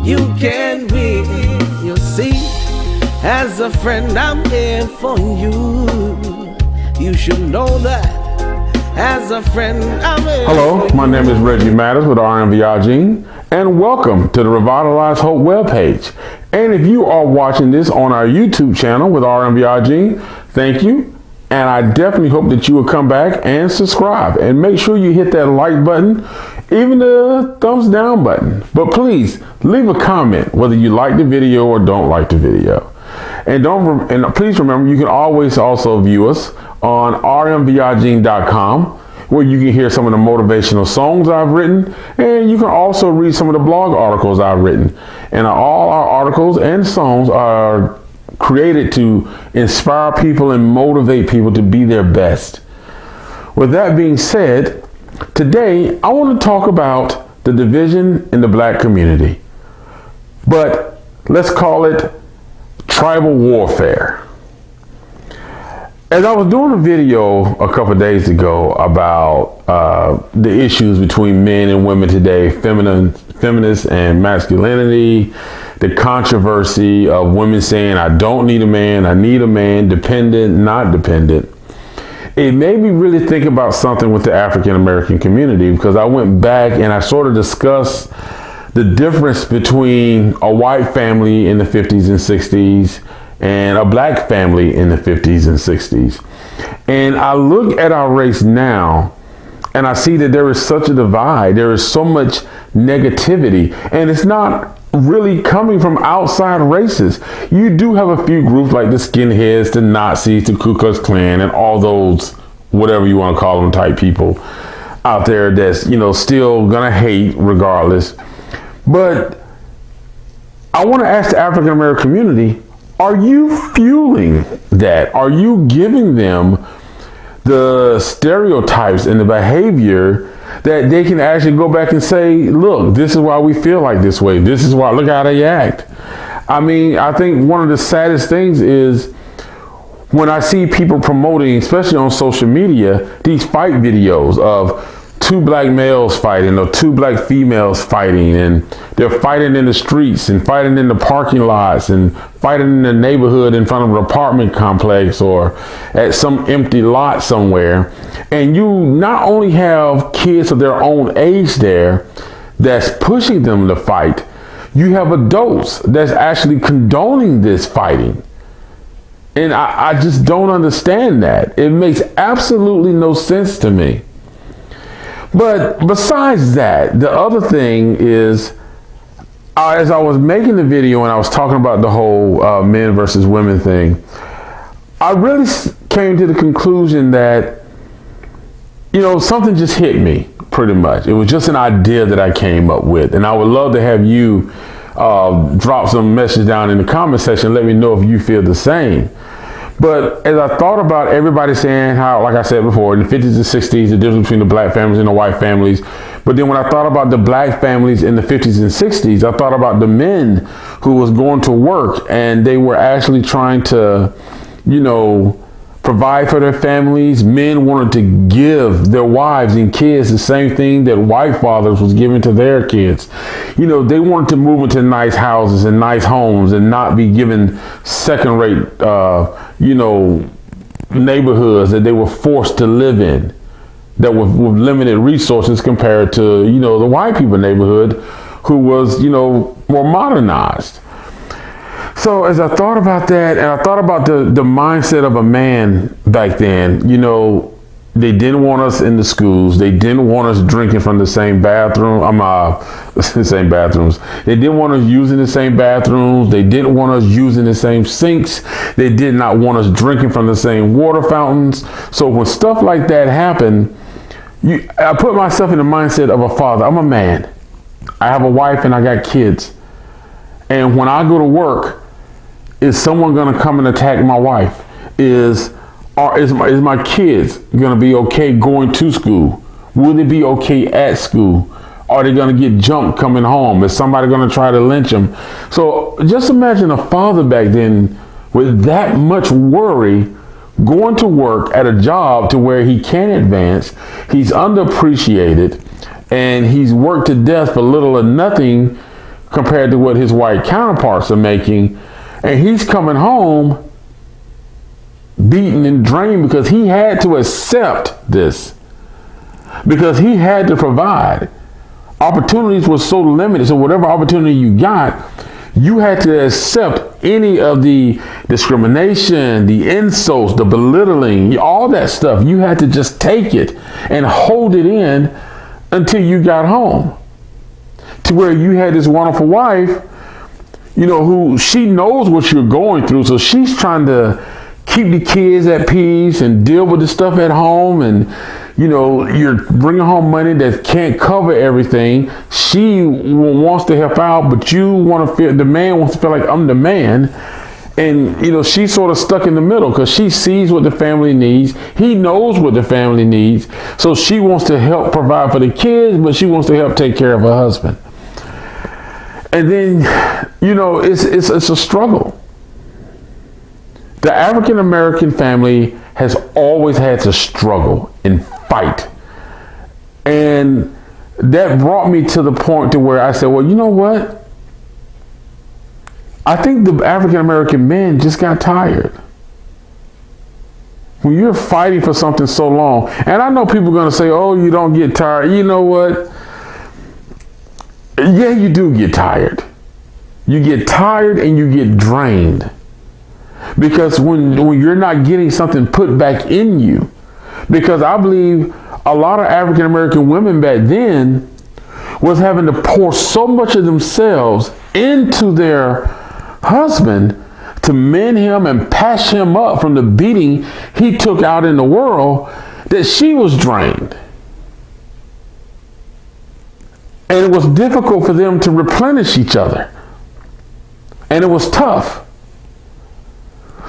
you can win. You see, as a friend, I'm here for you. You should know that. As a friend, I'm here. Hello, my name is Reggie Matters with RMVIG, and welcome to the Revitalize Hope webpage. And if you are watching this on our YouTube channel with RMVIG, thank you. And I definitely hope that you will come back and subscribe, and make sure you hit that like button, even the thumbs down button. But please leave a comment whether you like the video or don't like the video. And please remember, you can always also view us on rmvig.com, where you can hear some of the motivational songs I've written, and you can also read some of the blog articles I've written. And all our articles and songs are created to inspire people and motivate people to be their best. With that being said, today I want to talk about the division in the black community, but let's call it tribal warfare. As I was doing a video a couple of days ago about the issues between men and women today, feminists and masculinity, the controversy of women saying, I don't need a man, I need a man, dependent, not dependent, it made me really think about something with the African American community, because I went back and I sort of discussed the difference between a white family in the 50s and 60s and a black family in the 50s and 60s. And I look at our race now and I see that there is such a divide. There is so much negativity, and it's not really coming from outside races. You do have a few groups like the skinheads, the Nazis, the Ku Klux Klan, and all those, whatever you want to call them, type people out there that's, still gonna hate regardless. But I want to ask the African American community, are you fueling that? Are you giving them the stereotypes and the behavior that they can actually go back and say, look, this is why we feel like this way. This is why, look how they act. I mean, I think one of the saddest things is when I see people promoting, especially on social media, these fight videos of two black males fighting or two black females fighting, and they're fighting in the streets and fighting in the parking lots and fighting in the neighborhood in front of an apartment complex or at some empty lot somewhere. And you not only have kids of their own age there that's pushing them to fight, you have adults that's actually condoning this fighting. And I just don't understand that. It makes absolutely no sense to me. But besides that, the other thing is, as I was making the video and I was talking about the whole men versus women thing, I really came to the conclusion that, something just hit me pretty much. It was just an idea that I came up with. And I would love to have you drop some message down in the comment section. Let me know if you feel the same. But as I thought about everybody saying how, like I said before, in the 50s and 60s, the difference between the black families and the white families. But then when I thought about the black families in the 50s and 60s, I thought about the men who was going to work and they were actually trying to, provide for their families. Men wanted to give their wives and kids the same thing that white fathers was giving to their kids. They wanted to move into nice houses and nice homes and not be given second-rate, neighborhoods that they were forced to live in, that were with limited resources compared to, the white people neighborhood who was, more modernized. So as I thought about that, and I thought about the mindset of a man back then, they didn't want us in the schools. They didn't want us drinking from the same bathroom. Same bathrooms. They didn't want us using the same bathrooms. They didn't want us using the same sinks. They did not want us drinking from the same water fountains. So when stuff like that happened, I put myself in the mindset of a father. I'm a man. I have a wife and I got kids. And when I go to work, is someone going to come and attack my wife? Is my kids going to be okay going to school? Will they be okay at school? Are they going to get jumped coming home? Is somebody going to try to lynch them? So just imagine a father back then with that much worry going to work at a job to where he can't advance, he's underappreciated, and he's worked to death for little or nothing compared to what his white counterparts are making. And he's coming home beaten and drained because he had to accept this. Because he had to provide. Opportunities were so limited. So whatever opportunity you got, you had to accept any of the discrimination, the insults, the belittling, all that stuff. You had to just take it and hold it in until you got home. To where you had this wonderful wife, who she knows what you're going through. So she's trying to keep the kids at peace and deal with the stuff at home. And, you're bringing home money that can't cover everything. She wants to help out, but the man wants to feel like I'm the man. And, she's sort of stuck in the middle because she sees what the family needs. He knows what the family needs. So she wants to help provide for the kids, but she wants to help take care of her husband. And then, it's a struggle. The African American family has always had to struggle and fight. And that brought me to the point to where I said, well, you know what? I think the African American men just got tired. When you're fighting for something so long, and I know people are going to say, oh, you don't get tired. You know what? Yeah, you do get tired. You get tired and you get drained. Because when you're not getting something put back in you, because I believe a lot of African American women back then was having to pour so much of themselves into their husband to mend him and patch him up from the beating he took out in the world that she was drained. And it was difficult for them to replenish each other. And it was tough.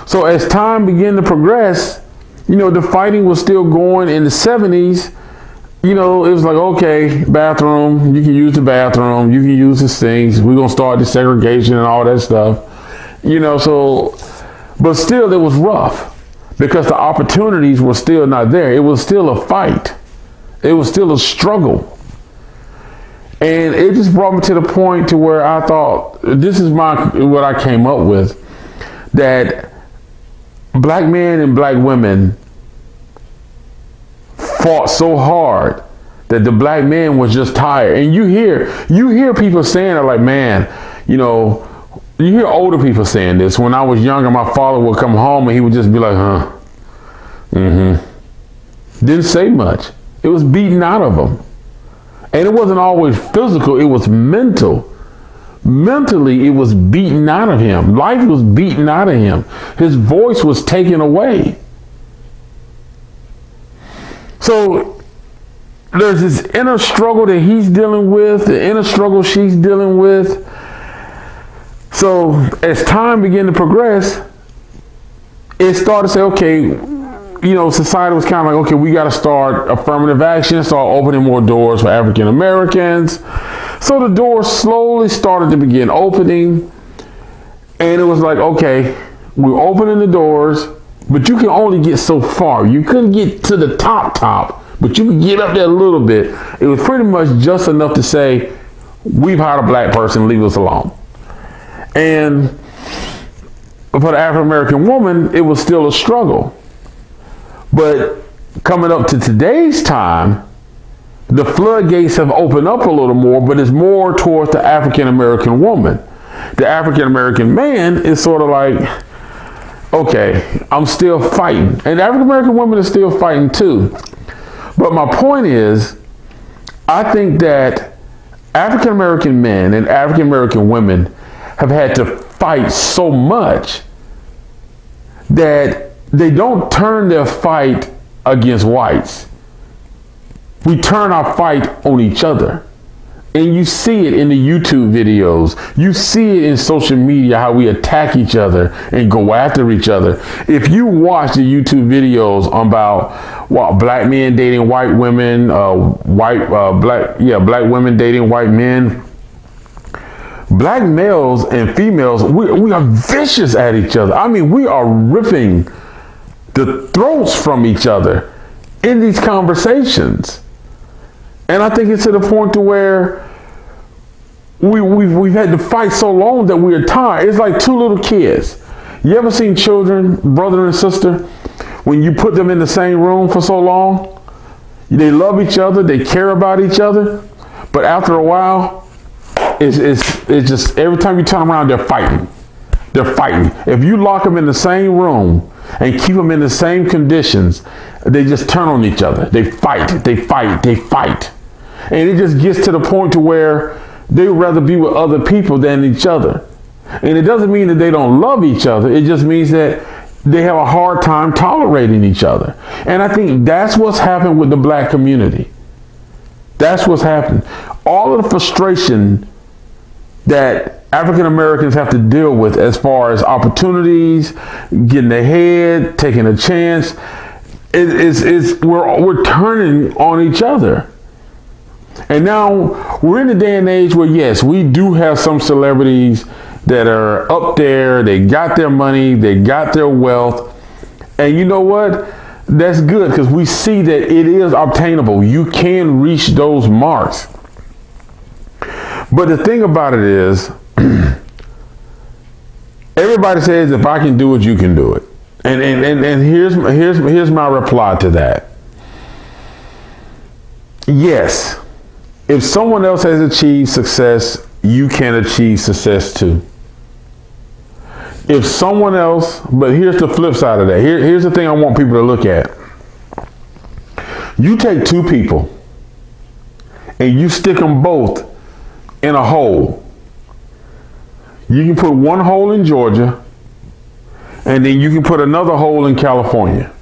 So as time began to progress, the fighting was still going in the 70s. It was like, okay, bathroom, you can use the bathroom, you can use the sinks, we're going to start the segregation and all that stuff. But still it was rough because the opportunities were still not there. It was still a fight. It was still a struggle. And it just brought me to the point to where I thought, this is what I came up with, that black men and black women fought so hard that the black man was just tired. And you hear people saying it like, man, you hear older people saying this. When I was younger, my father would come home and he would just be like, huh, didn't say much. It was beaten out of him. And it wasn't always physical, it was mental. Mentally, it was beaten out of him. Life was beaten out of him. His voice was taken away. So there's this inner struggle that he's dealing with, the inner struggle she's dealing with. So as time began to progress, it started to say, okay, society was kind of like, okay, we got to start affirmative action, start opening more doors for African Americans. So the doors slowly started to begin opening. And it was like, okay, we're opening the doors, but you can only get so far. You couldn't get to the top, but you could get up there a little bit. It was pretty much just enough to say, we've hired a black person, leave us alone. And for the African American woman, it was still a struggle. But coming up to today's time, the floodgates have opened up a little more, but it's more towards the African American woman. The African American man is sort of like, okay, I'm still fighting. And the African American woman is still fighting too. But my point is, I think that African American men and African American women have had to fight so much that they don't turn their fight against whites. We turn our fight on each other. And you see it in the YouTube videos. You see it in social media, how we attack each other and go after each other. If you watch the YouTube videos about black men dating white women, black women dating white men, black males and females, we are vicious at each other. I mean, we are ripping the throats from each other in these conversations. And I think it's to the point to where we've had to fight so long that we're tired. It's like two little kids. You ever seen children, brother and sister, when you put them in the same room for so long? They love each other, they care about each other, but after a while, it's just every time you turn around, they're fighting. They're fighting. If you lock them in the same room and keep them in the same conditions, they just turn on each other. They fight, they fight, they fight. And it just gets to the point to where they would rather be with other people than each other. And it doesn't mean that they don't love each other. It just means that they have a hard time tolerating each other. And I think that's what's happened with the black community. That's what's happened. All of the frustration that African Americans have to deal with as far as opportunities, getting ahead, taking a chance, we're turning on each other. And now we're in a day and age where, yes, we do have some celebrities that are up there. They got their money, they got their wealth. And you know what? That's good, because we see that it is obtainable. You can reach those marks. But the thing about it is, everybody says, if I can do it, you can do it. And here's my reply to that. Yes, if someone else has achieved success, you can achieve success too. If someone else, but here's the flip side of that. Here's the thing I want people to look at. You take two people and you stick them both in a hole. You can put one hole in Georgia, and then you can put another hole in California.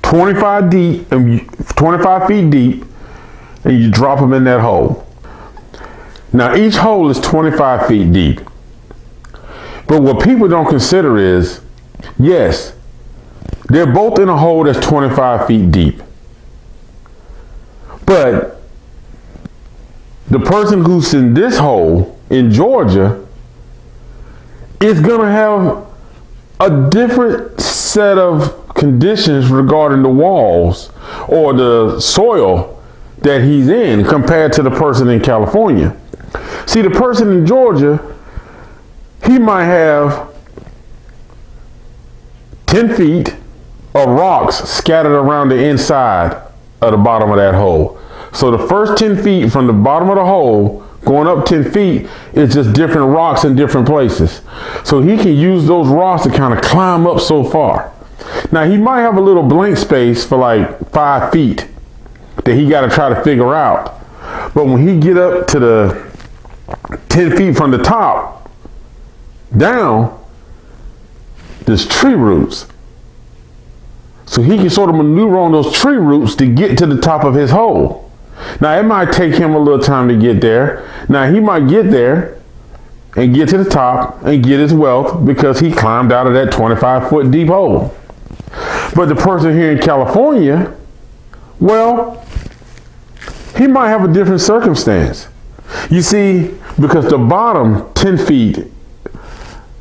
25 feet deep, and you drop them in that hole. Now each hole is 25 feet deep. But what people don't consider is, yes, they're both in a hole that's 25 feet deep. But the person who's in this hole in Georgia is going to have a different set of conditions regarding the walls or the soil that he's in compared to the person in California. See, the person in Georgia, he might have 10 feet of rocks scattered around the inside of the bottom of that hole. So the first 10 feet from the bottom of the hole going up 10 feet is just different rocks in different places. So he can use those rocks to kind of climb up so far. Now he might have a little blank space for like 5 feet that he got to try to figure out. But when he get up to the 10 feet from the top down, there's tree roots. So he can sort of maneuver on those tree roots to get to the top of his hole. Now it might take him a little time to get there. Now he might get there and get to the top and get his wealth because he climbed out of that 25-foot deep hole. But the person here in California, well, he might have a different circumstance. You see, because the bottom 10 feet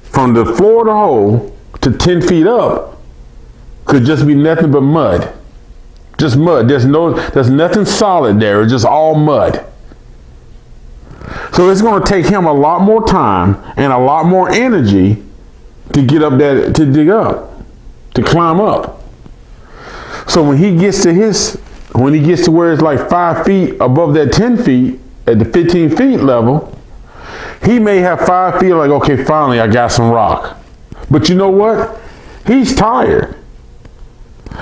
from the floor of the hole to 10 feet up could just be nothing but mud. Just mud. There's nothing solid there. It's just all mud. So it's going to take him a lot more time and a lot more energy to get up there, to dig up, to climb up. So when he gets to where it's like 5 feet above that 10 feet at the 15 feet level, he may have 5 feet like, okay, finally I got some rock. But you know what? He's tired.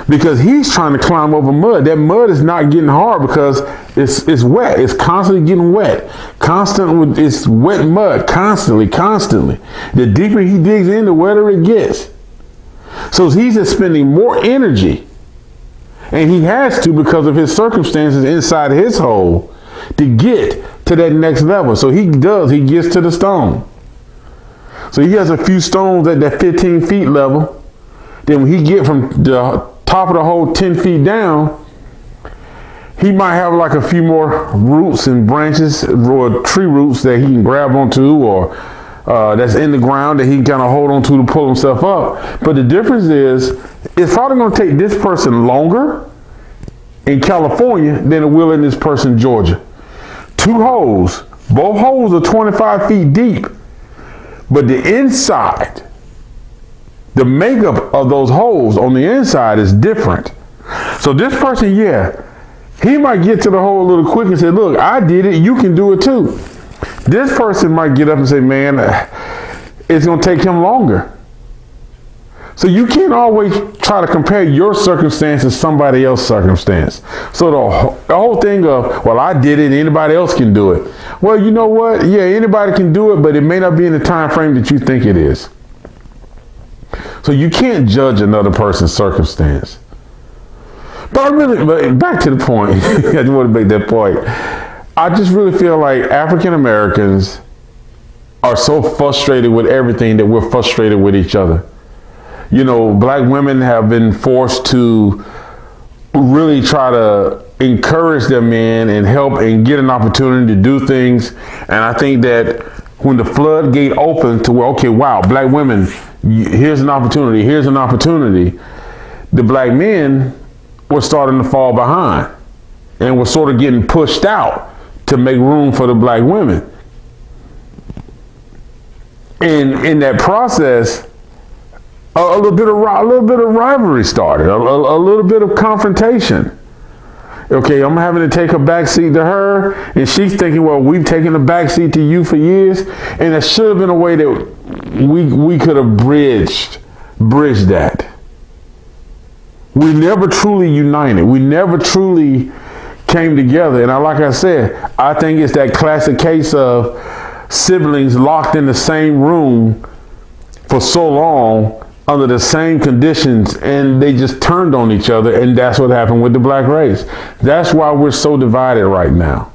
Because he's trying to climb over mud. That mud is not getting hard because it's wet. It's constantly getting wet. It's wet mud constantly. The deeper he digs in, the wetter it gets. So he's expending more energy. And he has to because of his circumstances inside his hole to get to that next level. So he gets to the stone. So he has a few stones at that 15 feet level. Then when he get from the top of the hole 10 feet down, he might have like a few more roots and branches or tree roots that he can grab onto or that's in the ground that he can kind of hold onto to pull himself up. But the difference is, it's probably going to take this person longer in California than it will in this person in Georgia. 2 holes Both holes are 25 feet deep, but the inside, the makeup of those holes on the inside is different. So this person, he might get to the hole a little quick and say, look, I did it, you can do it too. This person might get up and say, man, it's going to take him longer. So you can't always try to compare your circumstance to somebody else's circumstance. So the whole thing of, well, I did it, anybody else can do it. Well, you know what? Yeah, anybody can do it, but it may not be in the time frame that you think it is. So you can't judge another person's circumstance. But back to the point, I just want to make that point. I just really feel like African Americans are so frustrated with everything that we're frustrated with each other. You know, black women have been forced to really try to encourage their men and help and get an opportunity to do things. And I think that when the floodgate opened to where, okay, wow, black women, here's an opportunity, the black men were starting to fall behind and were sort of getting pushed out to make room for the black women. And in that process, a little bit of rivalry started, a little bit of confrontation. Okay, I'm having to take a backseat to her, and she's thinking, well, we've taken a backseat to you for years, and it should have been a way that we could have bridged that. We never truly united. We never truly came together. And like I said, I think it's that classic case of siblings locked in the same room for so long under the same conditions, and they just turned on each other, and that's what happened with the black race. That's why we're so divided right now,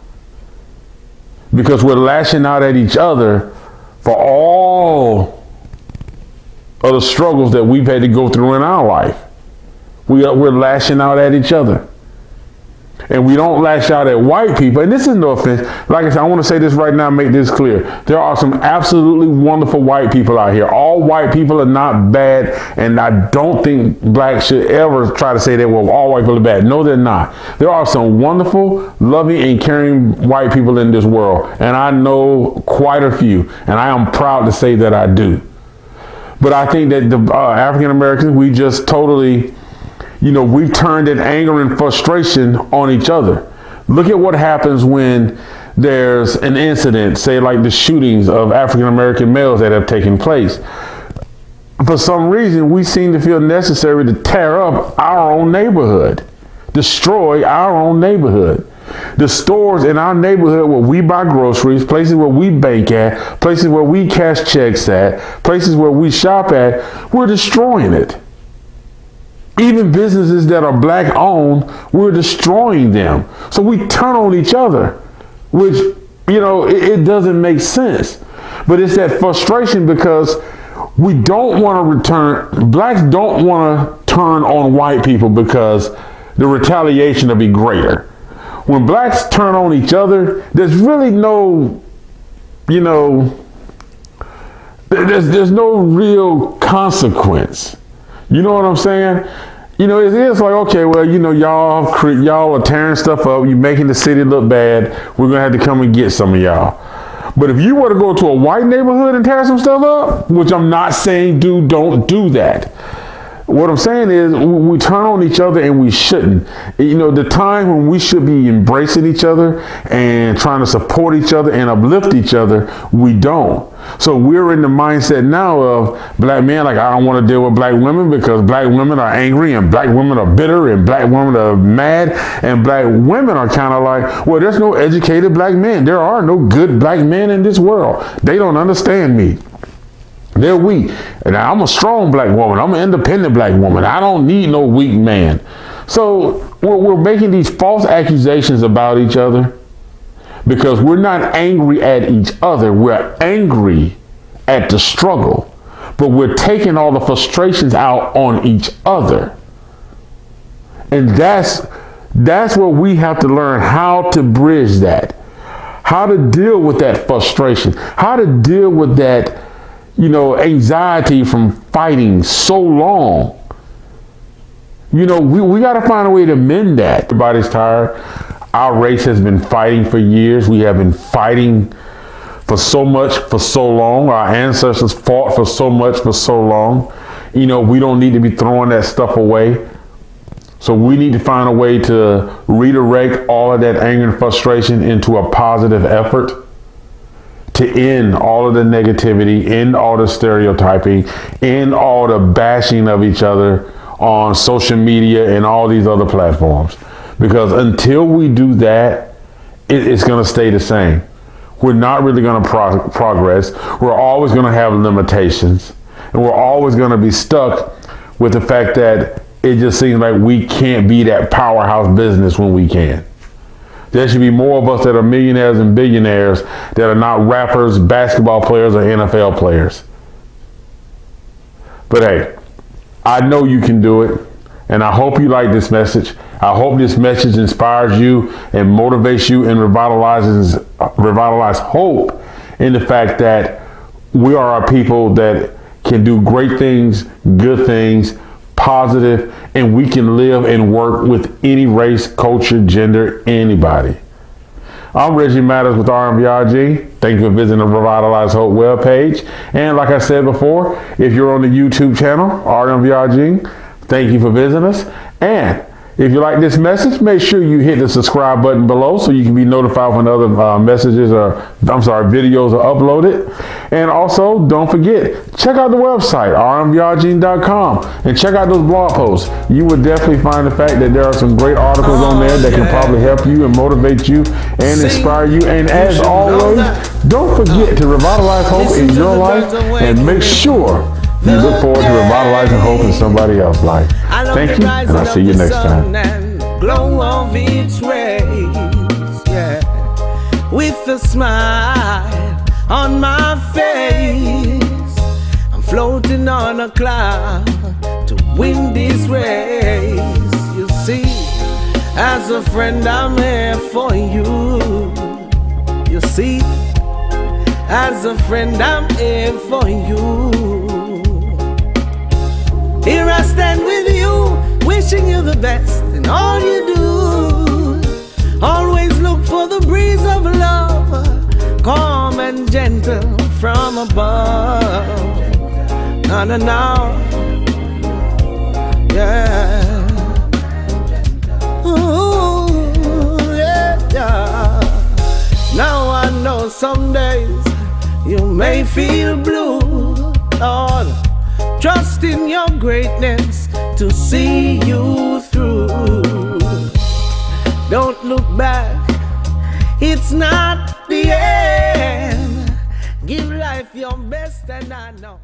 because we're lashing out at each other for all of the struggles that we've had to go through in our life. We're lashing out at each other. And we don't lash out at white people. And this is no offense. Like I said, I want to say this right now, make this clear. There are some absolutely wonderful white people out here. All white people are not bad. And I don't think blacks should ever try to say that, well, all white people are bad. No, they're not. There are some wonderful, loving, and caring white people in this world. And I know quite a few. And I am proud to say that I do. But I think that the African Americans, we just totally... we've turned in anger and frustration on each other. Look at what happens when there's an incident, say like the shootings of African American males that have taken place. For some reason, we seem to feel necessary to tear up our own neighborhood, destroy our own neighborhood. The stores in our neighborhood where we buy groceries, places where we bank at, places where we cash checks at, places where we shop at, we're destroying it. Even businesses that are black owned, we're destroying them. So we turn on each other, which, it doesn't make sense. But it's that frustration because we don't want to blacks don't want to turn on white people because the retaliation will be greater. When blacks turn on each other, there's really no, there's no real consequence. You know what I'm saying? It's like, okay, well, y'all are tearing stuff up. You're making the city look bad. We're going to have to come and get some of y'all. But if you were to go to a white neighborhood and tear some stuff up, which I'm not saying don't do that. What I'm saying is we turn on each other and we shouldn't. The time when we should be embracing each other and trying to support each other and uplift each other, we don't. So we're in the mindset now of black men, like, I don't want to deal with black women because black women are angry and black women are bitter and black women are mad, and black women are kind of like, well, there's no educated black men. There are no good black men in this world. They don't understand me. They're weak. And I'm a strong black woman. I'm an independent black woman. I don't need no weak man. So we're making these false accusations about each other because we're not angry at each other. We're angry at the struggle, but we're taking all the frustrations out on each other. And that's where we have to learn how to bridge that, how to deal with that frustration, how to deal with that anxiety from fighting so long. We got to find a way to mend that. Everybody's tired. Our race has been fighting for years. We have been fighting for so much for so long. Our ancestors fought for so much for so long. You know, we don't need to be throwing that stuff away. So we need to find a way to redirect all of that anger and frustration into a positive effort to end all of the negativity, end all the stereotyping, end all the bashing of each other on social media and all these other platforms. Because until we do that, it's going to stay the same. We're not really going to progress. We're always going to have limitations. And we're always going to be stuck with the fact that it just seems like we can't be that powerhouse business when we can. There should be more of us that are millionaires and billionaires that are not rappers, basketball players, or NFL players. But hey, I know you can do it. And I hope you like this message. I hope this message inspires you and motivates you and revitalizes hope in the fact that we are a people that can do great things, good things, positive, and we can live and work with any race, culture, gender, anybody. I'm Reggie Matters with RMVRG. Thank you for visiting the Revitalize Hope webpage. And like I said before, if you're on the YouTube channel, RMVRG, thank you for visiting us. And if you like this message, make sure you hit the subscribe button below so you can be notified when other videos are uploaded. And also, don't forget, check out the website, rmvrg.com, and check out those blog posts. You will definitely find the fact that there are some great articles on there that can probably help you and motivate you and inspire you. And as always, don't forget to revitalize hope in your life and make sure you look forward to revitalizing hope in somebody else's life. Thank you, and I'll see you next time. Glow of its rays, yeah, with a smile on my face. I'm floating on a cloud to win this race. You see, as a friend, I'm here for you. You see, as a friend, I'm here for you. Here I stand with you, wishing you the best in all you do. Always look for the breeze of love, calm and gentle from above. No, no, no, yeah. Ooh, yeah, yeah. Now I know some days you may feel blue, Lord. Trust in your greatness to see you through. Don't look back, it's not the end. Give life your best, and I know